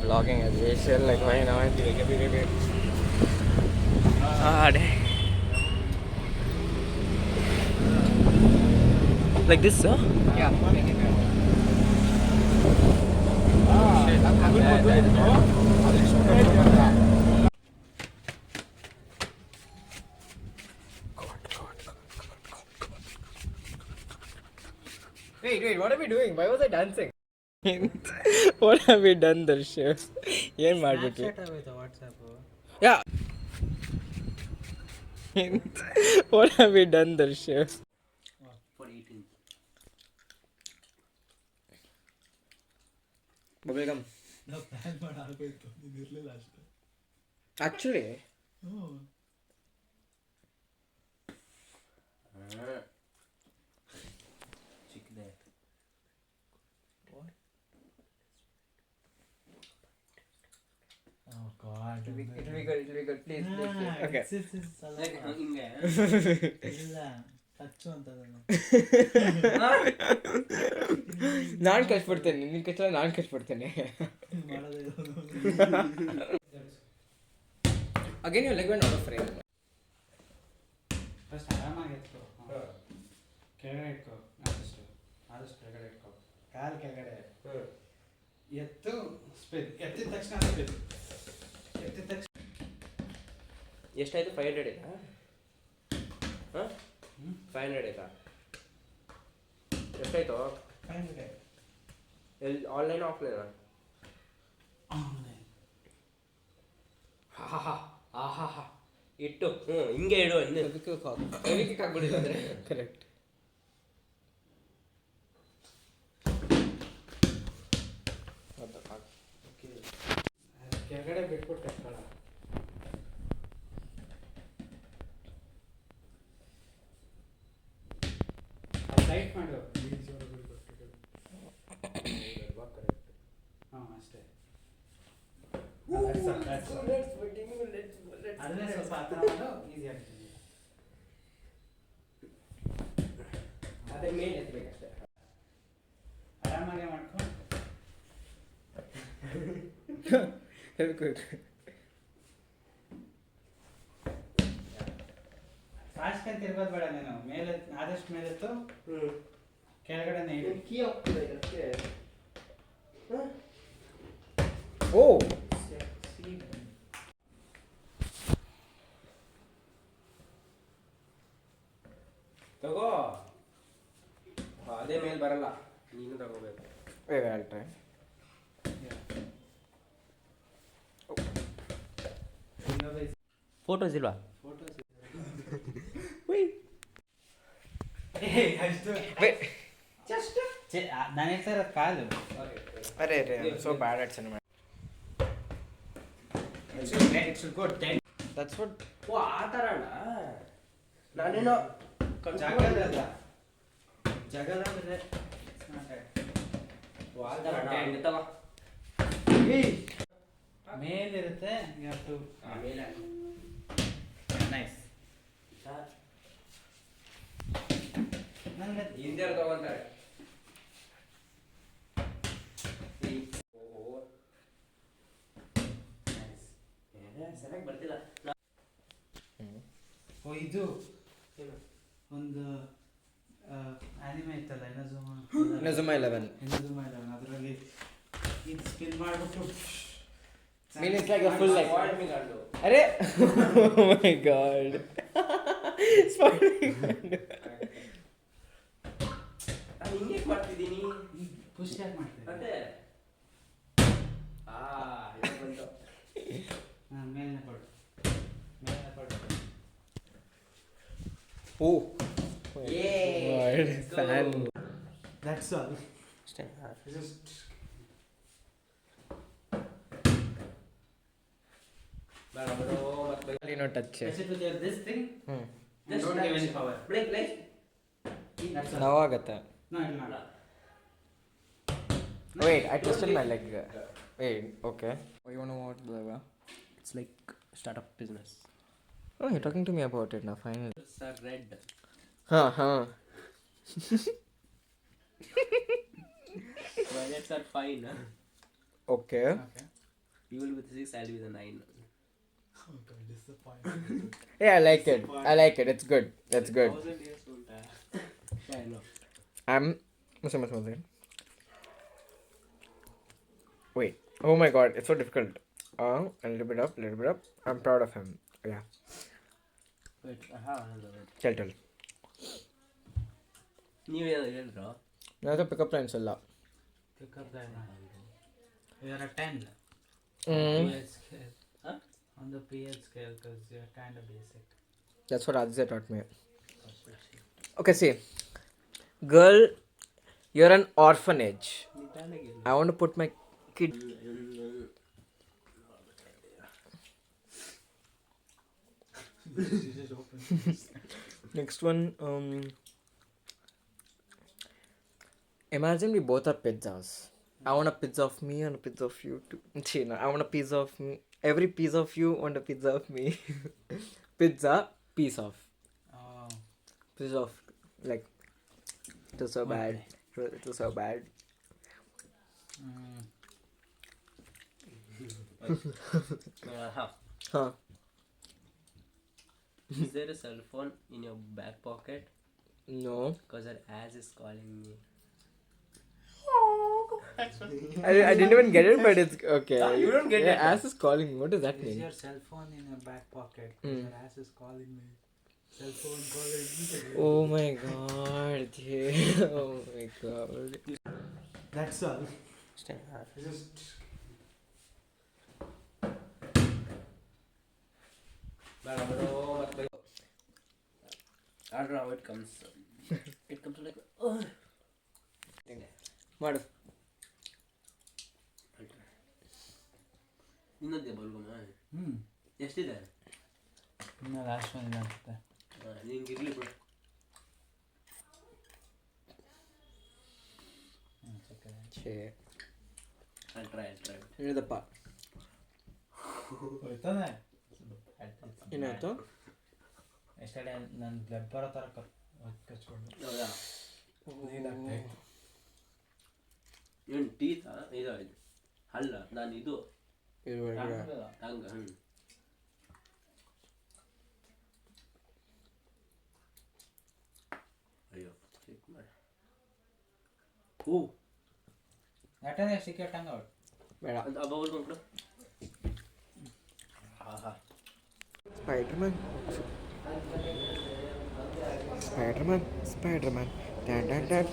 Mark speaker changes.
Speaker 1: vlogging as usual. Like why now? Like this, huh?
Speaker 2: Yeah. Wait, what are we doing? Why was I dancing?
Speaker 1: What have we done, Darsha? ಏನ್ ಮಾಡ್ಬಿಟ್ವಿ? Yeah. What have we done, Darsha?
Speaker 2: For eating.
Speaker 1: Bubblegum. Actually.
Speaker 2: ಚಿಕ್ಕದೆ.
Speaker 3: Oh God.
Speaker 1: It'll be good. Please. Okay.
Speaker 2: ಹಿಂಗೆ.
Speaker 3: ಇಲ್ಲ ಕಚ್ಚು ಅಂತದನ್ನು.
Speaker 1: ನಾನು ಕಚ್ಬಿಡ್ತೇನೆ ನಿನ್ನ ಕಚ್ಚಲ್ಲ ನಾನು ಕಚ್ಬಿಡ್ತೇನೆ. Again your leg went out of frame.
Speaker 3: First ಆರಾಮಾಗಿ ಎತ್ಕೊ. ಕೆಳಗಡೆ ಇಟ್ಕೊ. ಆದಷ್ಟು ಕೆಳಗಡೆ ಇಟ್ಕೊ. ಕಾಲು ಕೆಳಗಡೆ ಎತ್ತು ಸ್ಪಿನ್. ಎತ್ತಿದ ತಕ್ಷಣ ಸ್ಪಿನ್. ಎತ್ತಿದ ತಕ್ಷಣ
Speaker 2: ಎಷ್ಟಾಯ್ತು? 500 ಆಯ್ತಾ? ಹಾಂ 500 ಆಯ್ತಾ? ಎಷ್ಟಾಯ್ತು?
Speaker 3: 500.
Speaker 2: ಎಲ್ಲಿ ಆನ್ಲೈನ್ ಆಫ್ಲೈನಾ?
Speaker 3: ಆನ್ಲೈನ್.
Speaker 2: ಆಹಾ ಇಟ್ಟು ಹಿಂಗೆ ಇಡು ಅಂದೆ. ಅದಕ್ಕೆ ಆಗ್ಬಿಡಿಲ್ಲ ಅಂದರೆ
Speaker 1: ಕರೆಕ್ಟ್.
Speaker 3: ಕೆಳಗಡೆ ಬಿಟ್ಬಿಟ್ಟು ಎತ್ಕೊಳ್ಳ. ಟೈಟ್ ಮಾಡು. ಹಾಂ ಅಷ್ಟೇ. ಅದನ್ನೇ ಸ್ವಲ್ಪ ಆ ಥರ ಮಾಡು, ಈಸಿ ಆಗ್ತದೆ.
Speaker 2: ಅದೇ ಮೇಲೆ ಎತ್ತಬೇಕಷ್ಟೇ.
Speaker 3: ಆರಾಮಾಗೆ ಮಾಡ್ಕೊ. ಫಾಸ್ಟ್ ಅಂತ ಇರ್ಬೋದು ಬೇಡ ನೀನು. ಮೇಲೆ ಆದಷ್ಟು ಮೇಲೆತ್ತು, ಕೆಳಗಡೆನೇ ಇಡು.
Speaker 2: ಕೀ ಹೋಗ್ತದೆ ಇದಕ್ಕೆ.
Speaker 1: ಓ
Speaker 2: ತಗೋ. ಅದೇ ಮೇಲೆ ಬರಲ್ಲ, ನೀನು ತಗೋಬೇಕು.
Speaker 1: I'll try.
Speaker 2: ಫೋಟೋಸ್ ಇಲ್ವಾ?
Speaker 3: ಫೋಟೋಸ್
Speaker 2: ಜಸ್ಟ್
Speaker 3: ನಾನು ಹೇಳ್ತಾ ಇರೋದು ಕಾಲು.
Speaker 1: ಅರೆ so bad at cinema.
Speaker 3: It should go 10.
Speaker 1: That's what.
Speaker 2: ಓ ಆ ಥರನಾ? ನಾನೇನೋ
Speaker 3: ಜಗದಲ್ಲ. ಜಗದ ಅಂದರೆ
Speaker 2: ಓ ಆ ಥರನಾ? ತಗೋ.
Speaker 3: ಮೇಲಿರುತ್ತೆ. You have to.
Speaker 2: ಆಮೇಲೆ
Speaker 3: Nice.
Speaker 2: ಹಿಂದೆ ತಗೊಂತಾರೆ. ಸರಿಯಾಗಿ ಬರ್ತಿಲ್ಲ.
Speaker 3: ಓ ಇದು ಒಂದು ಆನಿಮೆ ಇತ್ತಲ್ಲ, Inazuma
Speaker 1: 11.
Speaker 3: ಅದರಲ್ಲಿ ಇದು ಸ್ಪಿನ್ ಮಾಡಿಬಿಟ್ಟು
Speaker 1: Mean it's like a full like.
Speaker 2: Spoil me ಗಂಡು.
Speaker 1: Are oh my god. Spoiling.
Speaker 2: ನಾನು ಹಿಂಗೆ ಮಾಡ್ತಿದ್ದೀನಿ.
Speaker 3: ಪುಷ್ ಯಾಕೆ ಮಾಡ್ತೀನಿ?
Speaker 2: ಮತ್ತೆ ಇದು ಬಂತು.
Speaker 3: ಮೇಲ್ನೆ ಕೊಡು.
Speaker 1: Oh.
Speaker 2: Yay.
Speaker 1: God. Fan.
Speaker 3: That's all.
Speaker 2: ಅಷ್ಟೇ.
Speaker 3: Just
Speaker 2: ಬೇಡ ಬಿಡು, ಮತ್ತೆ
Speaker 1: No touch.
Speaker 3: touch it with your this thing.
Speaker 2: Just
Speaker 3: Don't give any power.
Speaker 2: Blink.
Speaker 3: That's all.
Speaker 1: ನಾವಾಗತ್ತೆ.
Speaker 3: No, it will not.
Speaker 1: Wait, I twisted my leg. Wait, okay. Oh, you wanna know what the?
Speaker 2: It's like startup business.
Speaker 1: Oh, you're talking to me about it now, finally.
Speaker 2: It's a red.
Speaker 1: Huh.
Speaker 2: Budgets are fine.
Speaker 1: Okay.
Speaker 3: Okay.
Speaker 2: You will be with 6, I'll be the 9.
Speaker 3: Okay, disappointed.
Speaker 1: Yeah, I like it. I like it. It's good. That's good.
Speaker 2: 1000 years old. Yeah, I know.
Speaker 1: I'm. One second. Wait. Oh my god, it's so difficult. A little bit up, little bit up. I'm proud of him. Yeah.
Speaker 2: Wait, hello.
Speaker 1: Tell.
Speaker 2: ನೀವೇನು ಹೇಳಿದ್ರು
Speaker 1: ನಾನು pickup lines ಎಲ್ಲ.
Speaker 3: Pick up that line. You're a 10.
Speaker 1: Mm.
Speaker 3: PH scale.
Speaker 2: Huh?
Speaker 3: On the PH scale, because you're kind of basic.
Speaker 1: That's what Aditya taught me. Okay, see. Girl, you're an orphanage. I want to put my kid.
Speaker 3: Just open.
Speaker 1: Next one. Imagine we both are pizzas. I want a pizza of me and a pizza of you too. No, I want a pizza of me. Every piece of you want a pizza of me. Pizza, piece of.
Speaker 3: Oh.
Speaker 1: Piece of. Like, it was so bad. It was so bad.
Speaker 3: Mm.
Speaker 1: Huh.
Speaker 2: Is there a cell phone in your back pocket?
Speaker 1: No.
Speaker 2: Because her ass is calling me.
Speaker 1: I didn't even get it, but it's okay.
Speaker 2: You don't get it.
Speaker 1: Ass is calling me. What does that
Speaker 3: Is
Speaker 1: mean?
Speaker 3: your cell phone in your back pocket?
Speaker 1: Mm.
Speaker 3: Your ass is calling me. Cell phone calling me.
Speaker 1: Oh my god. Yeah. Oh my god.
Speaker 3: That's all.
Speaker 2: Stay.
Speaker 3: Just
Speaker 2: I don't know how it comes. It comes like.
Speaker 1: ಮಾಡು.
Speaker 2: ಇನ್ನೊಂದೇ ಬಲ್ಗಮ್ಮ ಎಷ್ಟಿದೆ
Speaker 3: ಇನ್ನು last one ಇದೆ ಅನ್ಸುತ್ತೆ.
Speaker 2: ನಿಂಗೆ ಇರ್ಲಿ ಬಿಡು.
Speaker 1: ಛೇ.
Speaker 2: I'll try.
Speaker 1: ಹೇಳಿದಪ್ಪ.
Speaker 3: ಹೋಯ್ತದೆ.
Speaker 1: ಏನಾಯ್ತು?
Speaker 3: ಎಷ್ಟೇ ನನ್ನ ಬ್ಲಡ್ ಬರೋ ಥರ ಕಚ್ಕೊಂಡು
Speaker 2: ಹೌದಾ
Speaker 3: ನೀನಾಗ್ತಾ ಇತ್ತು.
Speaker 2: ಏನು ಟೀತಾ ಇದು ಅಲ್ಲ ನಾನು ಇದು ಹಂಗ ಅಯ್ಯೋ ಚೆಕ್ ಮಾಡಿ ಹೂ
Speaker 3: ಯಾಕಂದ್ರೆ ಸಿಕ್ಕೆಟ್ ಹಂಗ ಅವ್ರು
Speaker 1: ಬೇಡ.
Speaker 2: ಅದು ಹಬ್ಬ ಹೊಡ್ಕೊಂಡ್ಬಿಡು. ಆಹಾ
Speaker 1: Spider-Man. Dun, dun, dun.